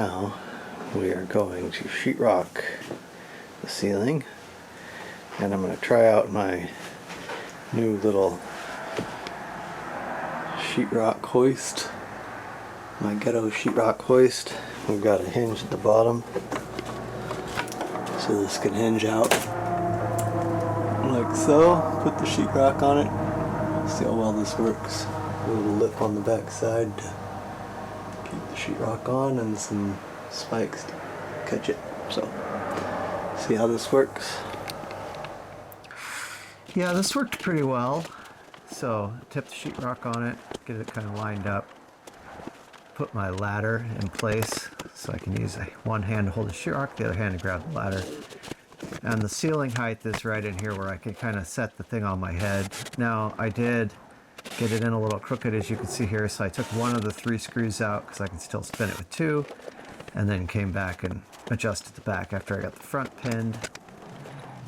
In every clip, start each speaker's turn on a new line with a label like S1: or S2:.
S1: now we are going to sheetrock the ceiling, and I'm going to try out my new little sheetrock hoist, my ghetto sheetrock hoist. We've got a hinge at the bottom, so this can hinge out like so. Put the sheetrock on it. See how well this works. A little lip on the back side to keep the sheetrock on, and some spikes to catch it. So, see how this works? Yeah, this worked pretty well. So, tip the sheetrock on it, get it kind of lined up, put my ladder in place so I can use one hand to hold the sheetrock, the other hand to grab the ladder. And the ceiling height is right in here where I can kind of set the thing on my head. Now, I did get it in a little crooked, as you can see here, so I took one of the 3 screws out because I can still spin it with 2, and then came back and adjusted the back after I got the front pinned.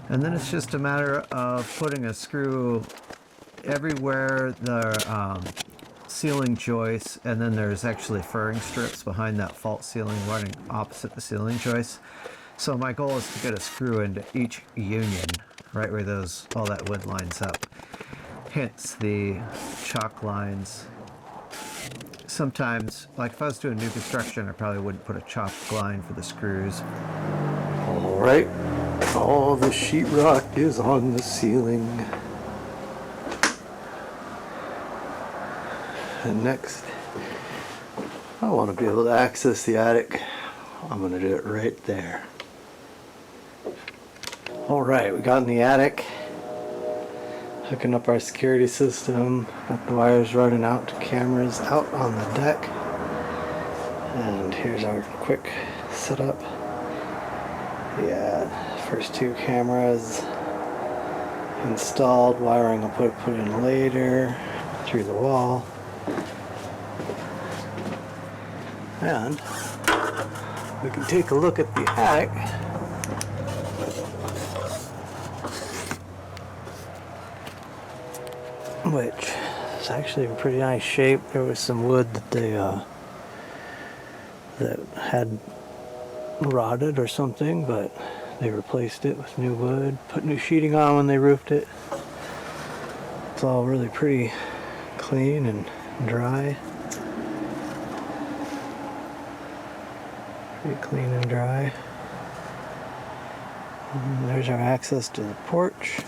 S1: And then it's just a matter of putting a screw everywhere the ceiling joists, and then there's actually furring strips behind that false ceiling running opposite the ceiling joists. So my goal is to get a screw into each union, right where all that wood lines up. Hence the chalk lines. Sometimes, like if I was doing new construction, I probably wouldn't put a chalk line for the screws. Alright, all the sheetrock is on the ceiling. And next, I want to be able to access the attic. I'm going to do it right there. Alright, we got in the attic. Hooking up our security system, got the wires running out to cameras out on the deck, and here's our quick setup. Yeah, first 2 cameras installed, wiring I'll put in later through the wall, and we can take a look at the attic. Which is actually in pretty nice shape. There was some wood that they that had rotted or something, but they replaced it with new wood, put new sheeting on when they roofed it. It's all really pretty clean and dry. Pretty clean and dry. And there's our access to the porch.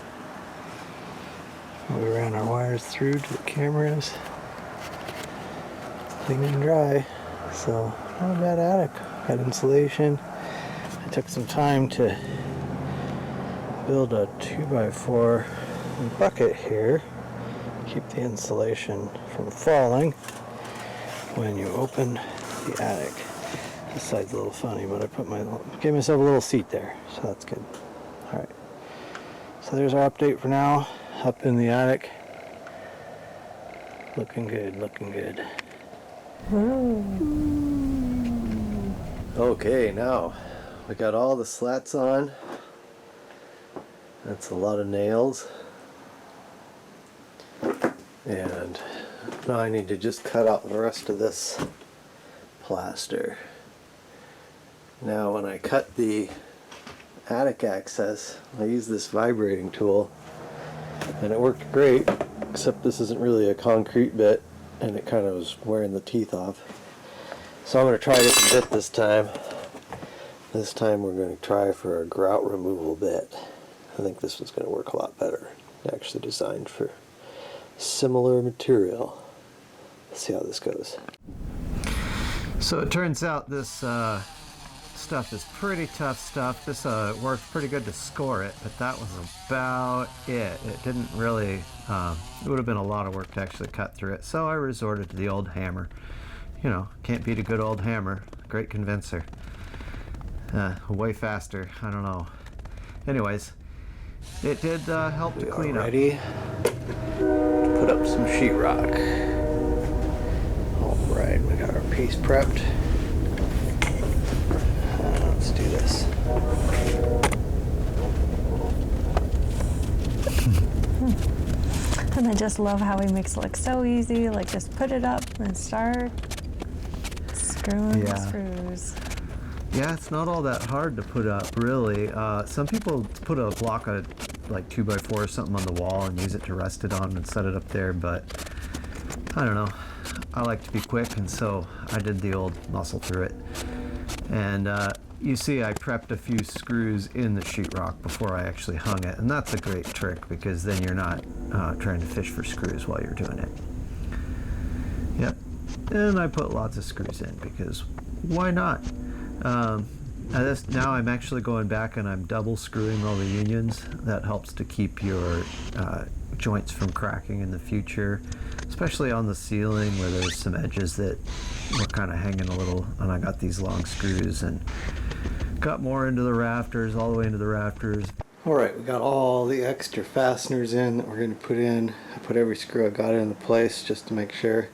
S1: We ran our wires through to the cameras. Clean and dry. So, not a bad attic. Had insulation. I took some time to build a 2x4 bucket here. Keep the insulation from falling when you open the attic. This side's a little funny, but I gave myself a little seat there, so that's good. Alright. So there's our update for now. Up in the attic. Looking good, looking good. Okay, now we got all the slats on. That's a lot of nails. And now I need to just cut out the rest of this plaster. Now when I cut the attic access, I use this vibrating tool. And it worked great, except this isn't really a concrete bit, and it kind of was wearing the teeth off. So I'm going to try a different bit this time. This time we're going to try for a grout removal bit. I think this one's going to work a lot better. Actually designed for similar material. Let's see how this goes. So it turns out this stuff is pretty tough stuff. This worked pretty good to score it, but that was about it. It didn't really, it would have been a lot of work to actually cut through it, so I resorted to the old hammer. You know, can't beat a good old hammer. Great convincer. Way faster, I don't know. Anyways, it did help to clean up. Ready to put up some sheetrock. Alright, we got our piece prepped. Let's do this.
S2: And I just love how he makes it look so easy. Like, just put it up and start screwing the screws.
S1: Yeah, it's not all that hard to put up, really. Some people put a block of like 2x4 or something on the wall and use it to rest it on and set it up there, but I don't know. I like to be quick, and so I did the old muscle through it. And you see I prepped a few screws in the sheetrock before I actually hung it, and that's a great trick because then you're not trying to fish for screws while you're doing it. Yep, and I put lots of screws in because why not? Now I'm actually going back and I'm double screwing all the unions. That helps to keep your joints from cracking in the future, especially on the ceiling where there's some edges that were kind of hanging a little, and I got these long screws and got more into the rafters, all the way into the rafters. Alright, we got all the extra fasteners in that we're going to put in. I put every screw I got into place just to make sure.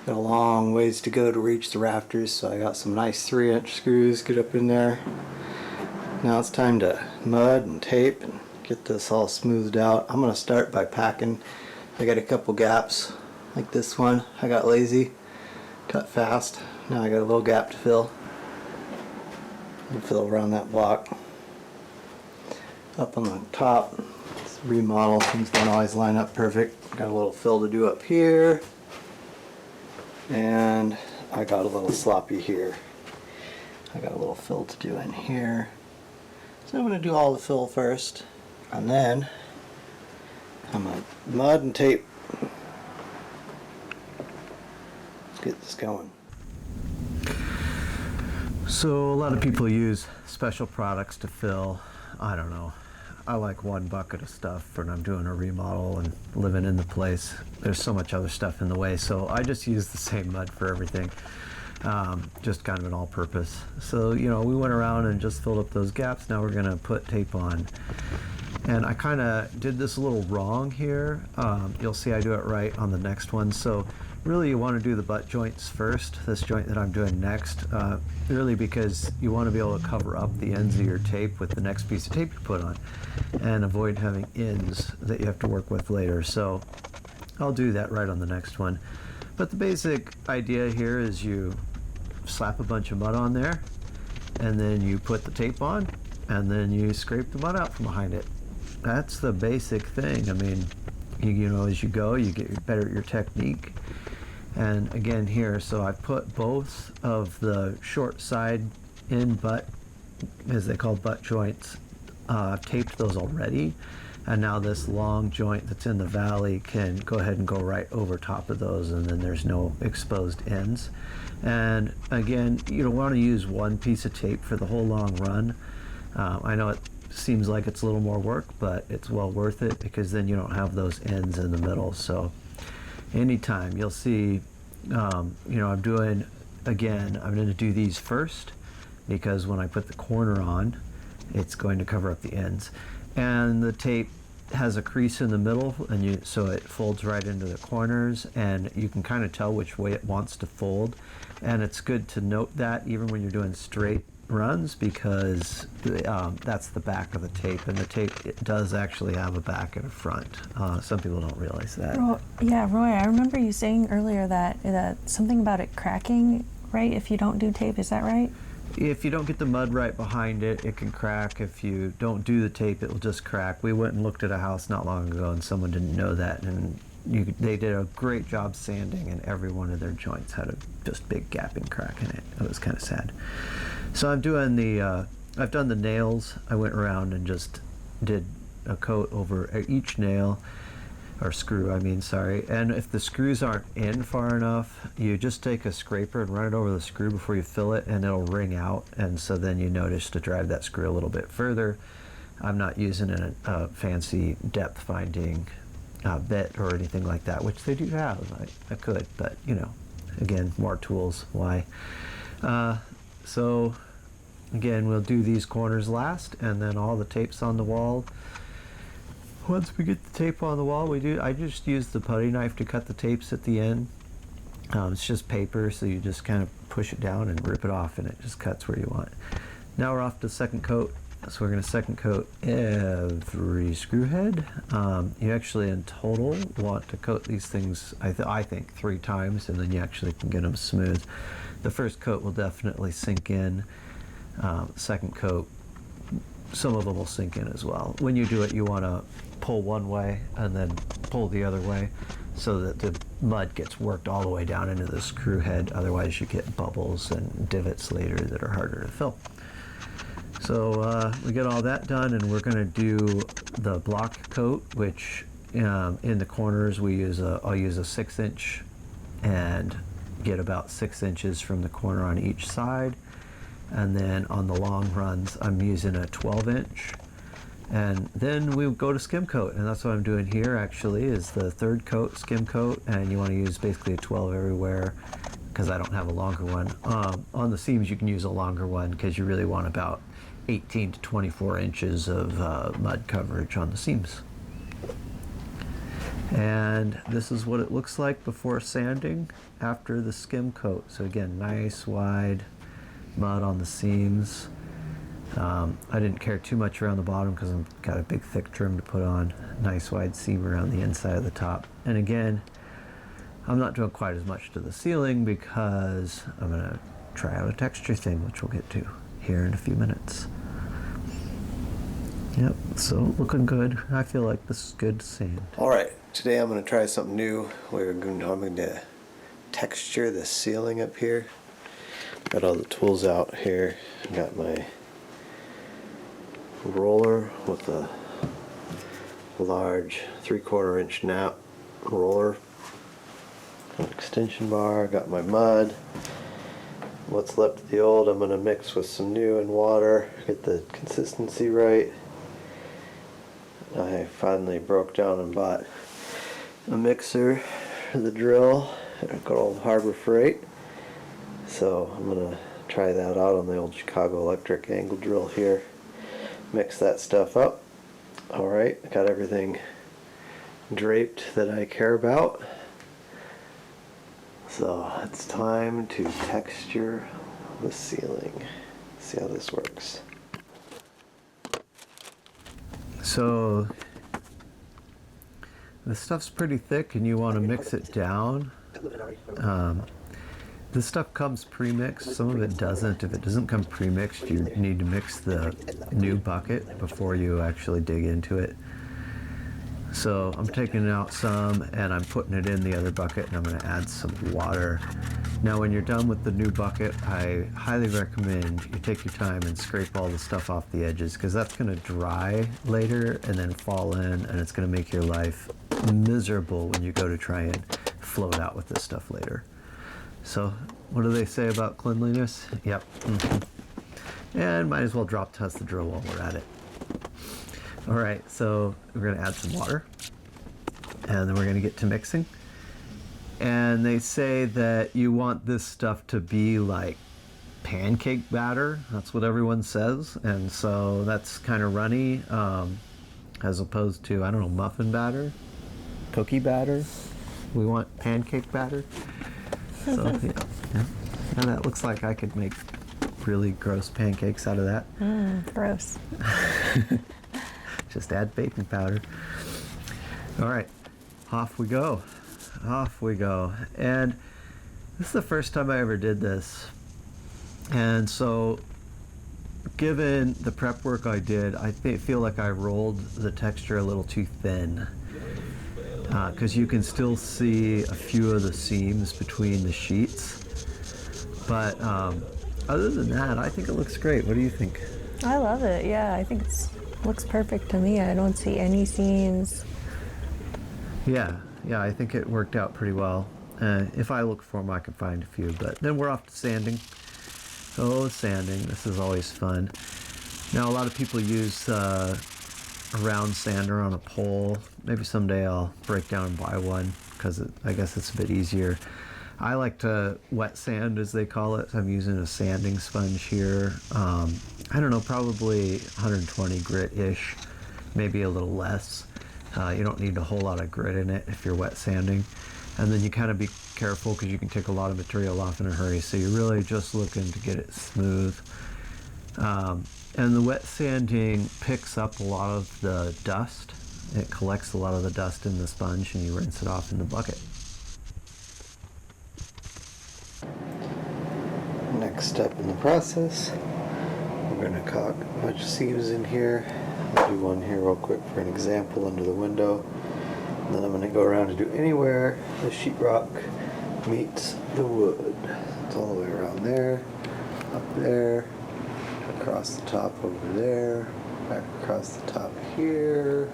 S1: Got a long ways to go to reach the rafters, so I got some nice 3-inch screws, get up in there. Now it's time to mud and tape and get this all smoothed out. I'm going to start by packing. I got a couple gaps like this one. I got lazy, cut fast. Now I got a little gap to fill. I'll fill around that block. Up on the top, it's a remodel. Things don't always line up perfect. Got a little fill to do up here. And I got a little sloppy here. I got a little fill to do in here. So I'm going to do all the fill first, and then I'm going to mud and tape. Let's get this going. So a lot of people use special products to fill. I don't know. I like one bucket of stuff when I'm doing a remodel and living in the place. There's so much other stuff in the way, so I just use the same mud for everything. Just kind of an all-purpose. So, you know, we went around and just filled up those gaps. Now we're going to put tape on. And I kind of did this a little wrong here. You'll see I do it right on the next one. So really you want to do the butt joints first, this joint that I'm doing next, really because you want to be able to cover up the ends of your tape with the next piece of tape you put on and avoid having ends that you have to work with later. So I'll do that right on the next one. But the basic idea here is you slap a bunch of mud on there, and then you put the tape on, and then you scrape the mud out from behind it. That's the basic thing. I mean, you know, as you go, you get better at your technique. And again here, so I put both of the short side in butt, as they call butt joints, I've taped those already. And now this long joint that's in the valley can go ahead and go right over top of those, and then there's no exposed ends. And again, you don't want to use one piece of tape for the whole long run. I know it seems like it's a little more work, but it's well worth it because then you don't have those ends in the middle. So anytime you'll see, you know, I'm going to do these first because when I put the corner on, it's going to cover up the ends. And the tape has a crease in the middle, and so it folds right into the corners, and you can kind of tell which way it wants to fold. And it's good to note that even when you're doing straight runs, because that's the back of the tape, and the tape, it does actually have a back and a front. Some people don't realize that.
S2: Yeah, Roy, I remember you saying earlier that something about it cracking, right, if you don't do tape, is that right?
S1: If you don't get the mud right behind it, it can crack. If you don't do the tape, it will just crack. We went and looked at a house not long ago, and someone didn't know that, and they did a great job sanding, and every one of their joints had a just big gaping crack in it. It was kind of sad. So I'm doing I've done the nails. I went around and just did a coat over each nail, or screw, I mean, sorry. And if the screws aren't in far enough, you just take a scraper and run it over the screw before you fill it, and it'll ring out. And so then you notice to drive that screw a little bit further. I'm not using a fancy depth finding bit or anything like that, which they do have. I could, but you know, again, more tools, why? So again, we'll do these corners last, and then all the tape's on the wall. Once we get the tape on the wall, I just use the putty knife to cut the tapes at the end. It's just paper, so you just kind of push it down and rip it off, and it just cuts where you want. Now we're off to second coat. So we're going to second coat every screw head. You actually in total want to coat these things, I think 3 times, and then you actually can get them smooth. The first coat will definitely sink in,
S3: second coat, some of them will sink in as well. When you do it, you want to pull one way and then pull the other way so that the mud gets worked all the way down into the screw head. Otherwise you get bubbles and divots later that are harder to fill. So we get all that done, and we're going to do the block coat, which in the corners I'll use a 6-inch and get about 6 inches from the corner on each side. And then on the long runs, I'm using a 12-inch. And then we go to skim coat, and that's what I'm doing here actually, is the third coat, skim coat, and you want to use basically a 12 everywhere because I don't have a longer one. On the seams you can use a longer one because you really want about 18 to 24 inches of mud coverage on the seams. And this is what it looks like before sanding after the skim coat. So again, nice wide mud on the seams. I didn't care too much around the bottom because I've got a big thick trim to put on. Nice wide seam around the inside of the top. And again, I'm not doing quite as much to the ceiling because I'm going to try out a texture thing, which we'll get to here in a few minutes. Yep, so looking good. I feel like this is good sand.
S1: All right, today I'm going to try something new. I'm going to texture the ceiling up here. Got all the tools out here. Got my roller with a large 3/4 inch nap roller, an extension bar. Got my mud. What's left of the old I'm going to mix with some new and water, get the consistency right. I finally broke down and bought a mixer for the drill at a good old Harbor Freight. So I'm going to try that out on the old Chicago Electric angle drill here. Mix that stuff up. Alright, I got everything draped that I care about. So it's time to texture the ceiling. See how this works.
S3: So the stuff's pretty thick and you want to mix it down. This stuff comes pre-mixed, some of it doesn't. If it doesn't come pre-mixed, you need to mix the new bucket before you actually dig into it. So I'm taking out some and I'm putting it in the other bucket, and I'm going to add some water. Now when you're done with the new bucket, I highly recommend you take your time and scrape all the stuff off the edges, because that's going to dry later and then fall in, and it's going to make your life miserable when you go to try and float out with this stuff later. So what do they say about cleanliness? Yep. And might as well drop test the drill while we're at it. All right, so we're going to add some water, and then we're going to get to mixing. And they say that you want this stuff to be like pancake batter. That's what everyone says. And so that's kind of runny, as opposed to, I don't know, muffin batter, cookie batter. We want pancake batter. So yeah, that looks like I could make really gross pancakes out of that.
S2: Gross.
S3: Just add baking powder. All right, off we go. Off we go. And this is the first time I ever did this. And so, given the prep work I did, I feel like I rolled the texture a little too thin. Because you can still see a few of the seams between the sheets. But other than that, I think it looks great. What do you think?
S2: I love it. Yeah, I think it looks perfect to me. I don't see any seams.
S3: Yeah, I think it worked out pretty well. If I look for them, I can find a few. But then we're off to sanding. Oh, sanding. This is always fun. Now, a lot of people use a round sander on a pole. Maybe someday I'll break down and buy one, because I guess it's a bit easier. I like to wet sand, as they call it. I'm using a sanding sponge here. I don't know, probably 120 grit-ish, maybe a little less. You don't need a whole lot of grit in it if you're wet sanding. And then you kind of be careful, because you can take a lot of material off in a hurry. So you're really just looking to get it smooth. And the wet sanding picks up a lot of the dust. It collects a lot of the dust in the sponge, and you rinse it off in the bucket.
S1: Next step in the process, We're gonna caulk a bunch of seams in here. I'll do one here real quick for an example under the window. And then I'm gonna go around to do anywhere the sheetrock meets the wood. It's all the way around there, up there, across the top over there, back across the top here,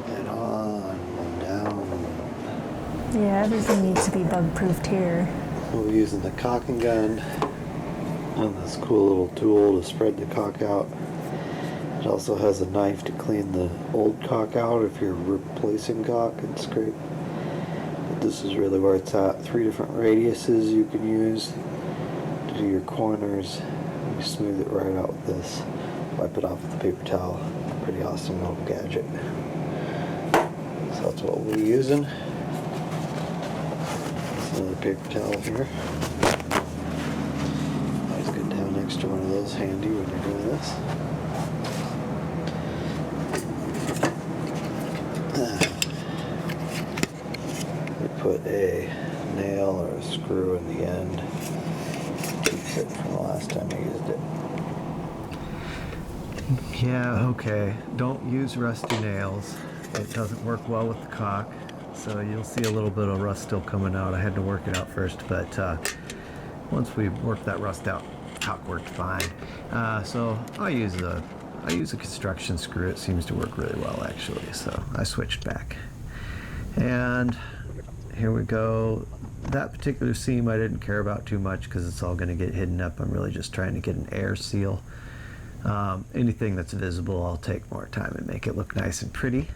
S1: and on and down.
S2: Yeah, everything needs to be bug-proofed here.
S1: We'll be using the caulking gun and this cool little tool to spread the caulk out. It also has a knife to clean the old caulk out if you're replacing caulk and scrape. But this is really where it's at. 3 different radiuses you can use to do your corners. You smooth it right out with this. Wipe it off with a paper towel. Pretty awesome little gadget. So that's what we'll be using. There's another paper towel here. Always good to have an extra one of those handy when you're doing this. We put a nail or a screw in the end. Keeps it from the last time I used it.
S3: Yeah, okay. Don't use rusty nails. It doesn't work well with the caulk. So you'll see a little bit of rust still coming out. I had to work it out first, but once we worked that rust out, caulk worked fine. So I use a construction screw. It seems to work really well actually. So I switched back. And here we go. That particular seam I didn't care about too much because it's all going to get hidden up. I'm really just trying to get an air seal. Anything that's visible, I'll take more time and make it look nice and pretty.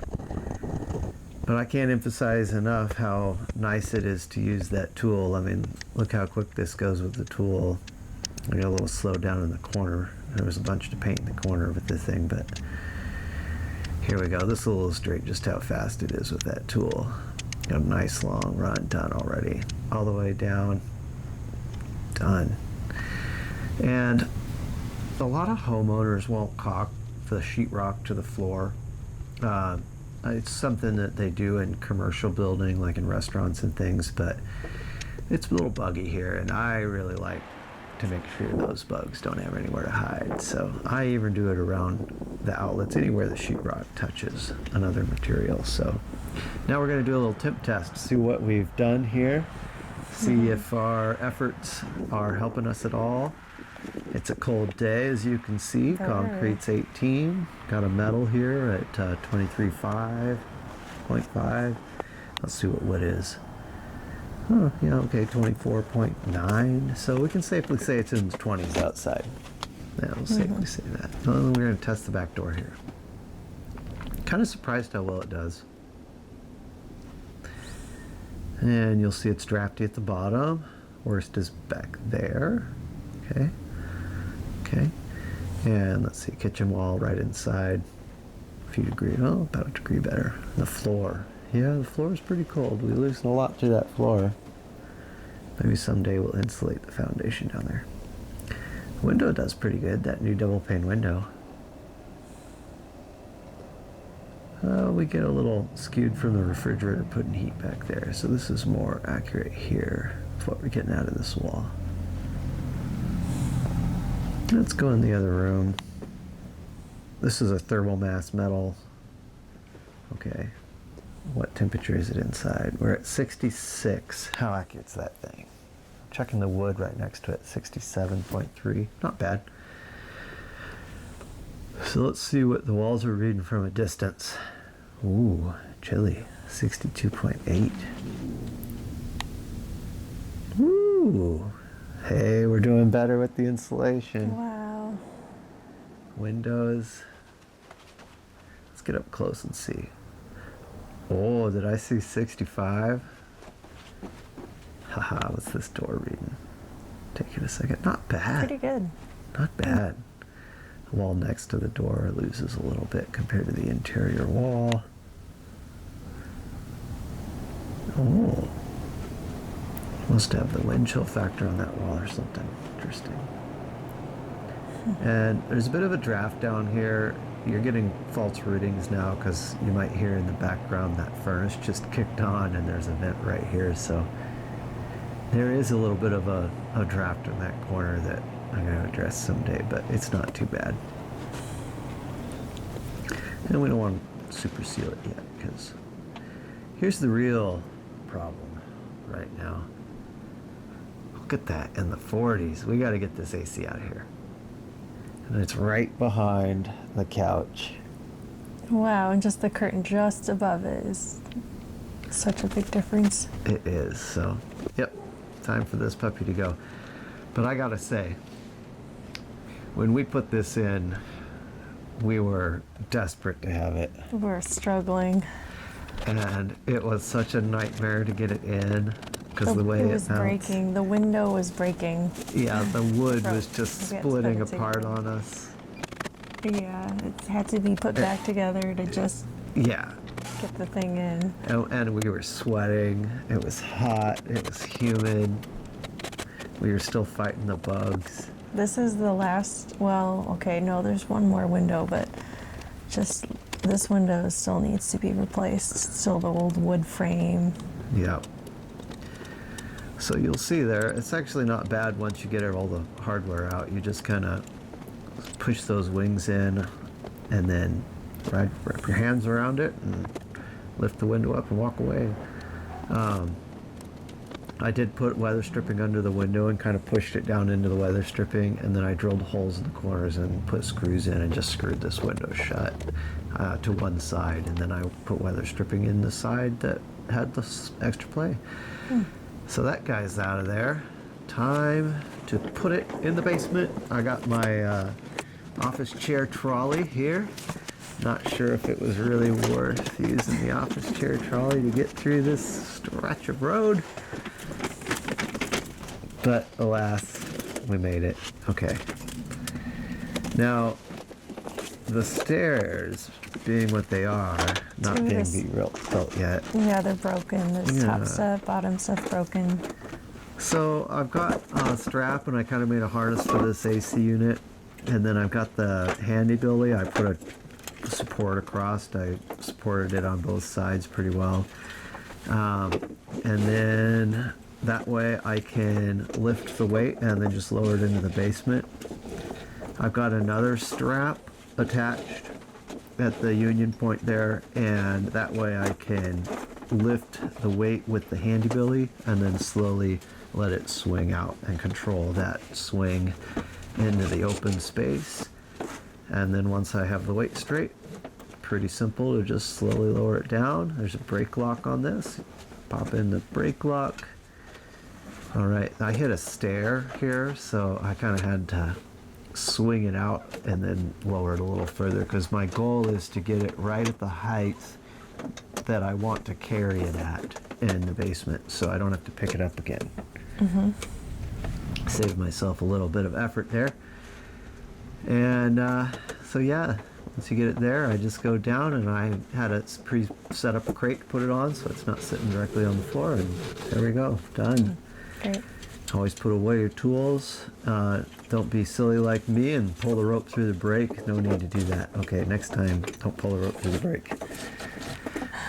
S3: But I can't emphasize enough how nice it is to use that tool. I mean, look how quick this goes with the tool. I got a little slowed down in the corner. There was a bunch to paint in the corner with the thing, but here we go. This will illustrate just how fast it is with that tool. Got a nice long run done already. All the way down. Done. And a lot of homeowners won't caulk the sheetrock to the floor. It's something that they do in commercial building, like in restaurants and things, but it's a little buggy here, and I really like to make sure those bugs don't have anywhere to hide. So I even do it around the outlets, anywhere the sheetrock touches another material. So now we're going to do a little temp test, see what we've done here, see if our efforts are helping us at all. It's a cold day, as you can see. Concrete's 18. Got a metal here at 23.5. Let's see what wood is. Oh, yeah, okay, 24.9. So we can safely say it's in the 20s outside. Yeah, we'll safely say that. Well, we're going to test the back door here. Kind of surprised how well it does. And you'll see it's drafty at the bottom. Worst is back there. Okay. Okay. And let's see, kitchen wall right inside. A few degrees, oh, about a degree better. The floor. Yeah, the floor is pretty cold. We loosen a lot to that floor. Maybe someday we'll insulate the foundation down there. Window does pretty good, that new double pane window. We get a little skewed from the refrigerator putting heat back there. So this is more accurate here of what we're getting out of this wall. Let's go in the other room. This is a thermal mass metal. Okay. What temperature is it inside? We're at 66. How accurate is that thing? Checking the wood right next to it, 67.3. Not bad. So let's see what the walls are reading from a distance. Ooh, chilly. 62.8. Ooh. Hey, we're doing better with the insulation.
S2: Wow.
S3: Windows. Let's get up close and see. Oh, did I see 65? Haha, what's this door reading? Take it a second. Not bad.
S2: Pretty good.
S3: Not bad. The wall next to the door loses a little bit compared to the interior wall. Oh. Must have the wind chill factor on that wall or something. Interesting. And there's a bit of a draft down here. You're getting false readings now because you might hear in the background that furnace just kicked on and there's a vent right here. So there is a little bit of a draft in that corner that I'm going to address someday, but it's not too bad. And we don't want to super seal it yet, because here's the real problem right now. Look at that in the 40s. We got to get this AC out of here. And it's right behind the couch.
S2: Wow, and just the curtain just above it is such a big difference.
S3: It is. So, yep, time for this puppy to go. But I gotta say, when we put this in, we were desperate to have it.
S2: We're struggling.
S3: And it was such a nightmare to get it in because the way
S2: it
S3: it
S2: was
S3: mounts.
S2: breaking. The window was breaking.
S3: Yeah, the wood was just
S2: We had to put
S3: splitting
S2: it
S3: apart
S2: together.
S3: on us.
S2: Yeah, it had to be put back together to just
S3: Yeah,
S2: get the thing in.
S3: and we were sweating. It was hot. It was humid. We were still fighting the bugs.
S2: This is the last, well, okay, no, there's one more window, but just this window still needs to be replaced. It's still the old wood frame.
S3: Yep. So you'll see there, it's actually not bad once you get all the hardware out. You just kind of push those wings in and then wrap your hands around it and lift the window up and walk away. I did put weather stripping under the window and kind of pushed it down into the weather stripping, and then I drilled holes in the corners and put screws in and just screwed this window shut to one side, and then I put weather stripping in the side that had the extra play. So that guy's out of there. Time to put it in the basement. I got my office chair trolley here. Not sure if it was really worth using the office chair trolley to get through this stretch of road. But alas, we made it. Okay. Now, the stairs, being what they are, not being built yet.
S2: Yeah, they're broken. There's
S3: Yeah.
S2: top stuff, bottom stuff broken.
S3: So I've got a strap, and I kind of made a harness for this AC unit. And then I've got the handy billy. I put a support across. I supported it on both sides pretty well. And then that way I can lift the weight and then just lower it into the basement. I've got another strap attached at the union point there, and that way I can lift the weight with the handy billy and then slowly let it swing out and control that swing into the open space. And then once I have the weight straight, pretty simple to just slowly lower it down. There's a brake lock on this. Pop in the brake lock. All right, I hit a stair here, so I kind of had to swing it out and then lower it a little further, because my goal is to get it right at the height that I want to carry it at in the basement, so I don't have to pick it up again. Save myself a little bit of effort there. And so yeah, once you get it there, I just go down, and I had a set up a crate to put it on, so it's not sitting directly on the floor, and there we go, done.
S2: Great.
S3: Always put away your tools. Don't be silly like me and pull the rope through the brake. No need to do that. Okay, next time, don't pull the rope through the brake.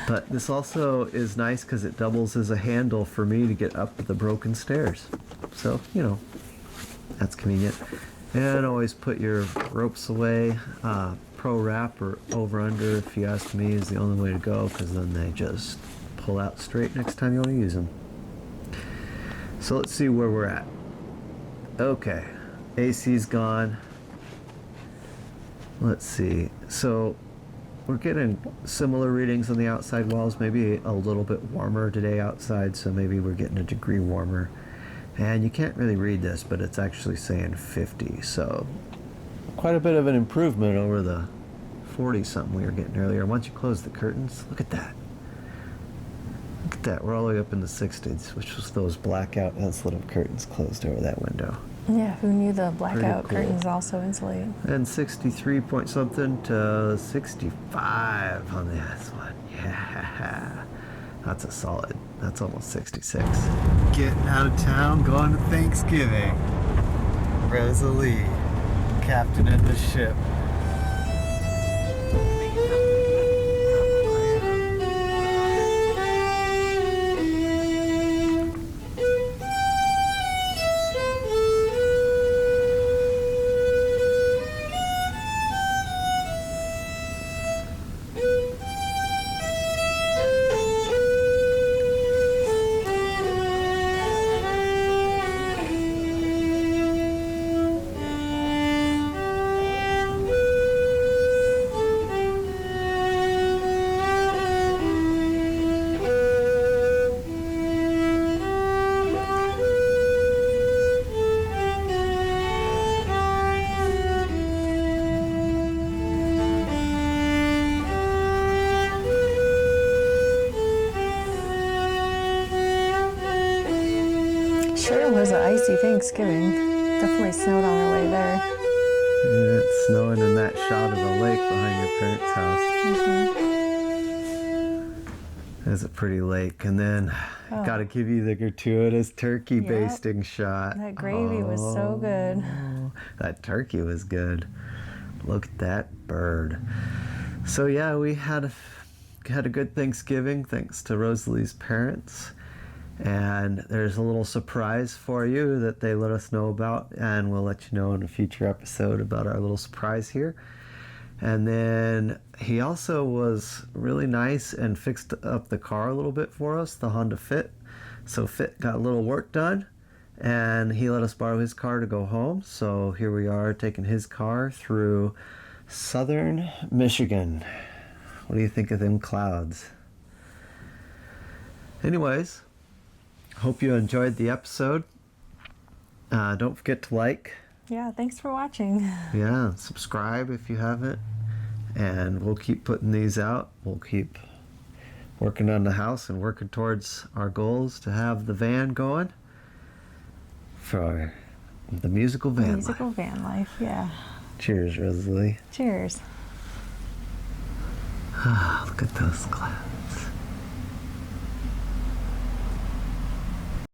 S3: But this also is nice because it doubles as a handle for me to get up the broken stairs. So, you know, that's convenient. And always put your ropes away. Pro wrap or over under, if you ask me, is the only way to go, because then they just pull out straight next time you want to use them. So let's see where we're at. Okay, AC's gone. Let's see. So we're getting similar readings on the outside walls, maybe a little bit warmer today outside, so maybe we're getting a degree warmer. And you can't really read this, but it's actually saying 50, so quite a bit of an improvement over the 40 something we were getting earlier. Once you close the curtains, look at that. Look at that, we're all the way up in the 60s, which was those blackout insulative curtains closed over that window.
S2: Yeah, who knew the blackout
S3: Pretty cool.
S2: curtains also insulate?
S3: And 63 point something to 65 on this one. Yeah, that's a solid. That's almost 66. Getting out of town, going to Thanksgiving. Rosalie, captain of the ship.
S2: crazy Thanksgiving. Definitely snowed on our way there.
S3: Yeah, it's snowing in that shot of the lake behind your parents' house. It's a pretty lake. And then gotta give you the gratuitous turkey basting shot.
S2: That gravy was so good.
S3: That turkey was good. Look at that bird. So yeah, we had a good Thanksgiving thanks to Rosalie's parents. And there's a little surprise for you that they let us know about, and we'll let you know in a future episode about our little surprise here. And then he also was really nice and fixed up the car a little bit for us, the Honda Fit. So Fit got a little work done, and he let us borrow his car to go home. So here we are taking his car through southern Michigan. What do you think of them clouds? Anyways, hope you enjoyed the episode. Don't forget to like.
S2: Yeah, thanks for watching.
S3: Yeah, subscribe if you haven't. And we'll keep putting these out. We'll keep working on the house and working towards our goals to have the van going for the musical van
S2: Musical
S3: life.
S2: van life, yeah.
S3: Cheers, Rosalie.
S2: Cheers.
S3: Look at those clouds.